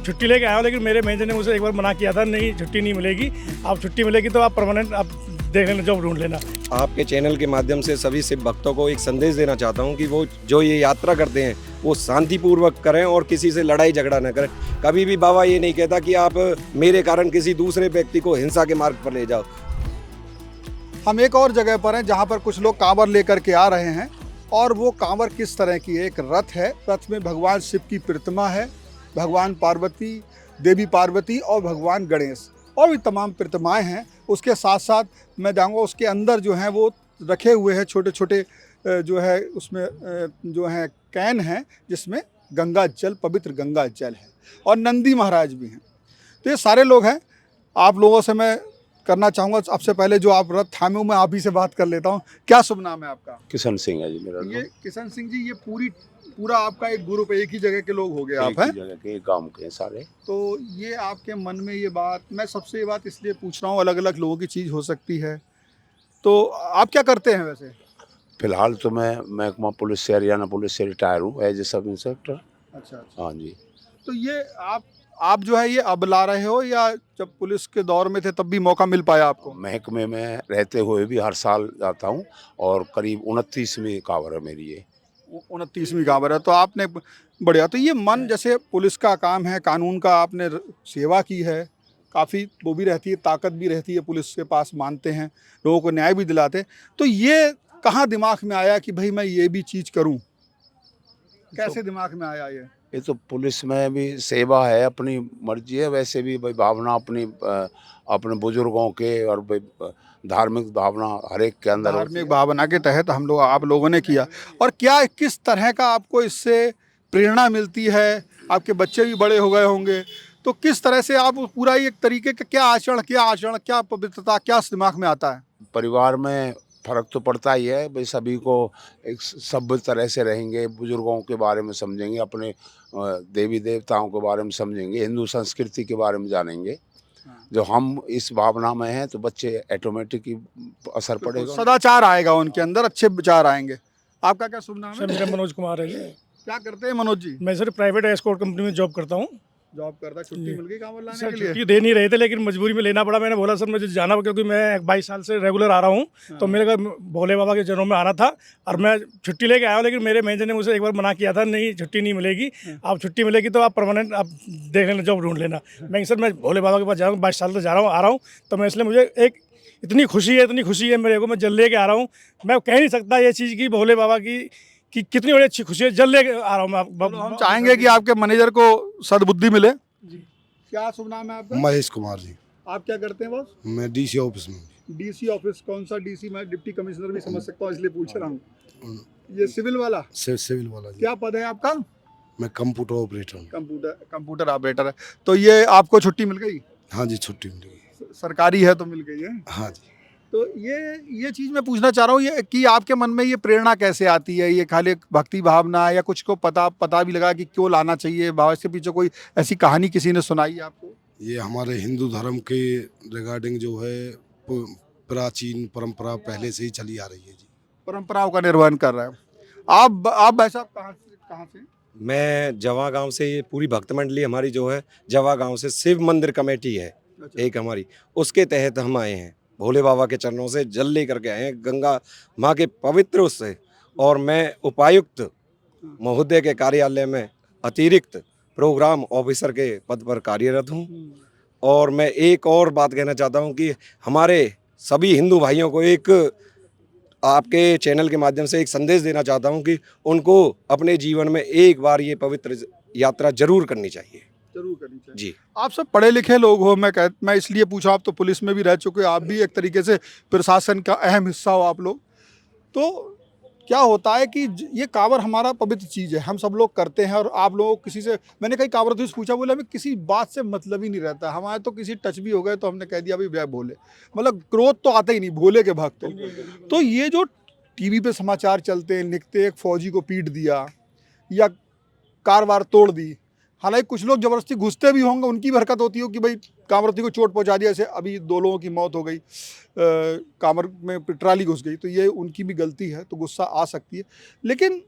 छुट्टी लेके आया हूँ, लेकिन मेरे मैनेजर ने मुझे एक बार मना किया था, नहीं छुट्टी नहीं मिलेगी, आप छुट्टी मिलेगी तो आप परमानेंट आप देख लेना, जॉब ढूंढ लेना। आपके चैनल के माध्यम से सभी शिव भक्तों को एक संदेश देना चाहता हूं कि वो जो ये यात्रा करते हैं वो शांतिपूर्वक करें और किसी से लड़ाई झगड़ा न करें। कभी भी बाबा ये नहीं कहता कि आप मेरे कारण किसी दूसरे व्यक्ति को हिंसा के मार्ग पर ले जाओ। हम एक और जगह पर हैं जहां पर कुछ लोग कांवर लेकर के आ रहे हैं और वो कांवर किस तरह की है। एक रथ है, रथ में भगवान शिव की प्रतिमा है, भगवान पार्वती, देवी पार्वती और भगवान गणेश और भी तमाम प्रतिमाएं हैं। उसके साथ साथ मैं जाऊँगा उसके अंदर जो हैं वो रखे हुए हैं छोटे छोटे जो है उसमें जो है कैन हैं जिसमें गंगा जल, पवित्र गंगा जल है और नंदी महाराज भी हैं। तो ये सारे लोग हैं। आप लोगों से मैं करना चाहूँगा, सबसे पहले जो आप रथ थामे हुए, मैं आप ही से बात कर लेता हूँ। क्या शुभ नाम है आपका? किशन सिंह है जी मेरा नाम। ये किशन सिंह जी, ये पूरा आपका एक ग्रुप है, एक ही जगह के लोग हो गए आप, हैं? एक ही जगह के, एक गांव के सारे। तो ये आपके मन में ये बात, मैं सबसे ये बात इसलिए पूछ रहा हूँ, अलग अलग लोगों की चीज़ हो सकती है। तो आप क्या करते हैं वैसे? फिलहाल तो मैं महकमा पुलिस से, हरियाणा पुलिस से रिटायर हूँ एज ए सब इंस्पेक्टर। अच्छा। हाँ जी। तो ये आप जो है ये अब ला रहे हो या जब पुलिस के दौर में थे तब भी मौका मिल पाया आपको? महकमे में रहते हुए भी हर साल जाता हूँ और करीब 29वीं कांवर है मेरी ये। 29वीं कांवर है। तो आपने बढ़िया, तो ये मन, जैसे पुलिस का काम है, कानून का आपने सेवा की है, काफ़ी वो भी रहती है, ताकत भी रहती है पुलिस के पास, मानते हैं, लोगों को न्याय भी दिलाते हैं। तो ये कहाँ दिमाग में आया कि भाई मैं ये भी चीज़ करूँ? कैसे दिमाग में आया ये? तो पुलिस में भी सेवा है, अपनी मर्जी है, वैसे भी भाई भावना अपने बुजुर्गों के और धार्मिक भावना हर एक के अंदर होती है। धार्मिक भावना के तहत आप लोगों ने किया। और क्या किस तरह का आपको इससे प्रेरणा मिलती है? आपके बच्चे भी बड़े हो गए होंगे, तो किस तरह से आप पूरा एक तरीके का क्या आचरण, क्या पवित्रता, क्या दिमाग में आता है? परिवार में फर्क तो पड़ता ही है भाई, सभी को एक सभ्य तरह से रहेंगे, बुजुर्गों के बारे में समझेंगे, अपने देवी देवताओं के बारे में समझेंगे, हिंदू संस्कृति के बारे में जानेंगे। जो हम इस भावना में हैं तो बच्चे ऑटोमेटिक ही असर पड़ेगा, सदाचार आएगा उनके अंदर, अच्छे विचार आएंगे। आपका क्या शुभ नाम सर है? मेरा मनोज कुमार है जी। क्या करते हैं मनोज जी? मैं सर प्राइवेट एस्कॉर्ट कंपनी में जॉब करता हूँ। जॉब करता है, छुट्टी मिल गई कांवर लाने सर के लिए? छुट्टी दे नहीं रहे थे लेकिन मजबूरी में लेना पड़ा। मैंने बोला सर मुझे जाना, क्योंकि मैं 22 साल से रेगुलर आ रहा हूँ। तो मेरे का भोले बाबा के जन्म में आना था और मैं छुट्टी लेके आया हूँ, लेकिन मेरे मैनेजर ने मुझे एक बार मना किया था, नहीं छुट्टी नहीं मिलेगी, आप छुट्टी मिलेगी तो आप परमानेंट आप देख लेना, जॉब ढूंढ लेना। मैं सर मैं भोले बाबा के पास जा रहा हूँ, 22 साल से जा रहा हूँ, आ रहा हूँ। तो मैं इसलिए मुझे एक इतनी खुशी है मेरे को, मैं जल लेके आ रहा हूँ। मैं कह नहीं सकता ये चीज़ की भोले बाबा की कि कितनी बड़ी अच्छी खुशी है, जल लेके आ रहा हूँ मैं। हम चाहेंगे कि आपके मैनेजर को सद्बुद्धि मिले। क्या शुभ नाम है आपका? महेश कुमार जी। आप क्या करते हैं बॉस? मैं डीसी ऑफिस में। DC office? कौन सा डीसी? मैं डिप्टी कमिश्नर भी समझ सकता हूँ, इसलिए पूछ रहा हूँ। ये सिविल वाला? सिविल वाला जी। क्या पद है आपका? मैं कंप्यूटर ऑपरेटर हूँ। कंप्यूटर ऑपरेटर है। तो ये आपको छुट्टी मिल गई? हाँ जी, छुट्टी मिल गई। सरकारी है तो मिल गई है। हाँ जी। तो ये चीज़ मैं पूछना चाह रहा हूँ, ये कि आपके मन में ये प्रेरणा कैसे आती है? ये खाली एक भक्ति भावना है या कुछ को पता भी लगा कि क्यों लाना चाहिए बाबा? इसके पीछे कोई ऐसी कहानी किसी ने सुनाई है आपको? ये हमारे हिंदू धर्म के रिगार्डिंग जो है प्राचीन परंपरा पहले से ही चली आ रही है जी। परंपराओं का निर्वहन कर रहा है। आप भाई साहब कहाँ से? मैं जवा गांव से, ये पूरी भक्त मंडली हमारी जो है जवा गांव से शिव मंदिर कमेटी है एक हमारी, उसके तहत हम आए हैं। भोले बाबा के चरणों से जल लेकर के आए हैं, गंगा माँ के पवित्र उससे। और मैं उपायुक्त महोदय के कार्यालय में अतिरिक्त प्रोग्राम ऑफिसर के पद पर कार्यरत हूँ। और मैं एक और बात कहना चाहता हूँ कि हमारे सभी हिंदू भाइयों को एक आपके चैनल के माध्यम से एक संदेश देना चाहता हूँ कि उनको अपने जीवन में एक बार ये पवित्र यात्रा जरूर करनी चाहिए। जी। आप सब पढ़े लिखे लोग हो, मैं इसलिए पूछा, आप तो पुलिस में भी रह चुके हो, आप भी एक तरीके से प्रशासन का अहम हिस्सा हो आप लोग। तो क्या होता है कि ये कांवर हमारा पवित्र चीज़ है, हम सब लोग करते हैं। और आप लोग किसी से, मैंने कई कांवरों से पूछा, बोले हमें किसी बात से मतलब ही नहीं रहता, हमारे तो किसी टच भी हो गए तो हमने कह दिया भाई भोले, मतलब क्रोध तो आता ही नहीं, भोले के भक्त हो। तो ये जो टीवी पे समाचार चलते हैं, लिखते एक फौजी को पीट दिया या कार वार तोड़ दी, हालांकि कुछ लोग जबरदस्ती घुसते भी होंगे, उनकी भी हरकत होती हो कि भाई कांवरती को चोट पहुंचा दिया। जैसे अभी 2 लोगों की मौत हो गई, कांवर में ट्राली घुस गई, तो ये उनकी भी गलती है, तो गुस्सा आ सकती है। लेकिन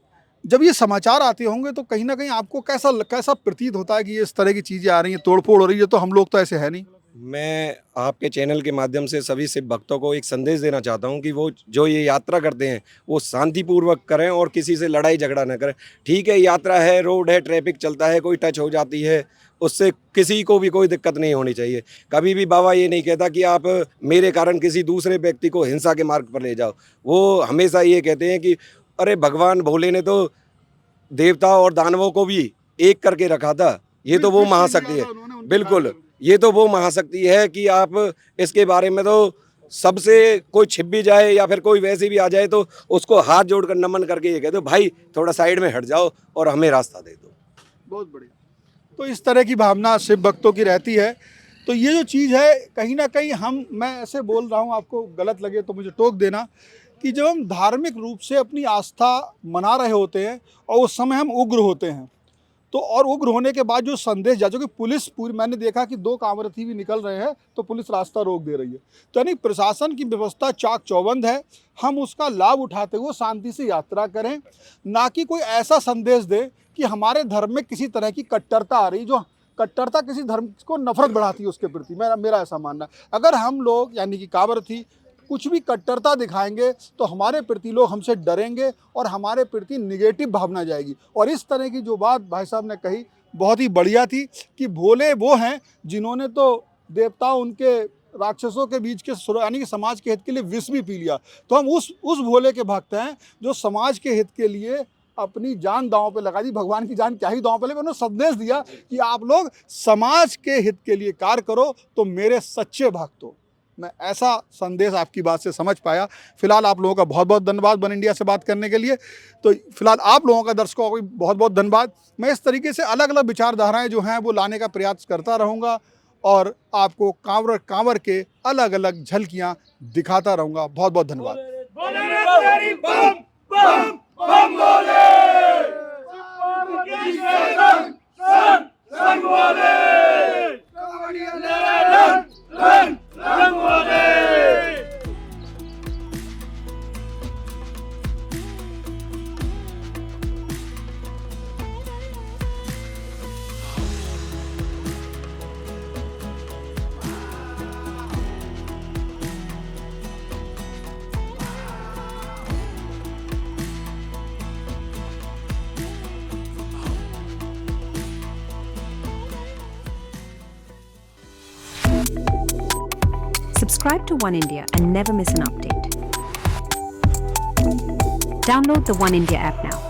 जब ये समाचार आते होंगे तो कहीं ना कहीं आपको कैसा कैसा प्रतीत होता है कि ये इस तरह की चीज़ें आ रही हैं, तोड़फोड़ हो रही है, तो हम लोग तो ऐसे है नहीं। मैं आपके चैनल के माध्यम से सभी शिव भक्तों को एक संदेश देना चाहता हूं कि वो जो ये यात्रा करते हैं वो शांतिपूर्वक करें और किसी से लड़ाई झगड़ा न करें। ठीक है, यात्रा है, रोड है, ट्रैफिक चलता है, कोई टच हो जाती है, उससे किसी को भी कोई दिक्कत नहीं होनी चाहिए। कभी भी बाबा ये नहीं कहता कि आप मेरे कारण किसी दूसरे व्यक्ति को हिंसा के मार्ग पर ले जाओ। वो हमेशा ये कहते हैं कि अरे भगवान भोले ने तो देवता और दानवों को भी एक करके रखा था, ये तो वो महाशक्ति है। बिल्कुल, ये तो वो महाशक्ति है कि आप इसके बारे में तो सबसे कोई छिप भी जाए या फिर कोई वैसे भी आ जाए तो उसको हाथ जोड़कर नमन करके ये कह दो भाई थोड़ा साइड में हट जाओ और हमें रास्ता दे दो। बहुत बढ़िया। तो इस तरह की भावना शिव भक्तों की रहती है। तो ये जो चीज़ है कहीं ना कहीं मैं ऐसे बोल रहा हूँ, आपको गलत लगे तो मुझे टोक देना, कि जब हम धार्मिक रूप से अपनी आस्था मना रहे होते हैं और उस समय हम उग्र होते हैं, तो और उग्र होने के बाद जो संदेश जा, जो कि पुलिस पूरी, मैंने देखा कि 2 कांवरथी भी निकल रहे हैं तो पुलिस रास्ता रोक दे रही है। तो यानी प्रशासन की व्यवस्था चाक चौबंद है। हम उसका लाभ उठाते हुए शांति से यात्रा करें, ना कि कोई ऐसा संदेश दे कि हमारे धर्म में किसी तरह की कट्टरता आ रही, जो कट्टरता किसी धर्म को नफरत बढ़ाती है उसके प्रति। मेरा ऐसा मानना है, अगर हम लोग यानी कि कांवरथी कुछ भी कट्टरता दिखाएंगे तो हमारे प्रति लोग हमसे डरेंगे और हमारे प्रति निगेटिव भावना जाएगी। और इस तरह की जो बात भाई साहब ने कही बहुत ही बढ़िया थी कि भोले वो हैं जिन्होंने तो देवताओं उनके राक्षसों के बीच के यानी कि समाज के हित के लिए विष भी पी लिया। तो हम उस भोले के भक्त हैं जो समाज के हित के लिए अपनी जान दांव पे लगा दी। भगवान की जान क्या ही दांव पे लगे, उन्होंने संदेश दिया कि आप लोग समाज के हित के लिए कार्य करो तो मेरे सच्चे भक्त हो। मैं ऐसा संदेश आपकी बात से समझ पाया। फिलहाल आप लोगों का बहुत बहुत धन्यवाद वन इंडिया से बात करने के लिए। तो फिलहाल आप लोगों का, दर्शकों को बहुत बहुत धन्यवाद। मैं इस तरीके से अलग अलग विचारधाराएं जो हैं वो लाने का प्रयास करता रहूँगा और आपको कांवर के अलग अलग झलकियाँ दिखाता रहूँगा। बहुत बहुत धन्यवाद। Subscribe to One India and never miss an update. Download the One India app now.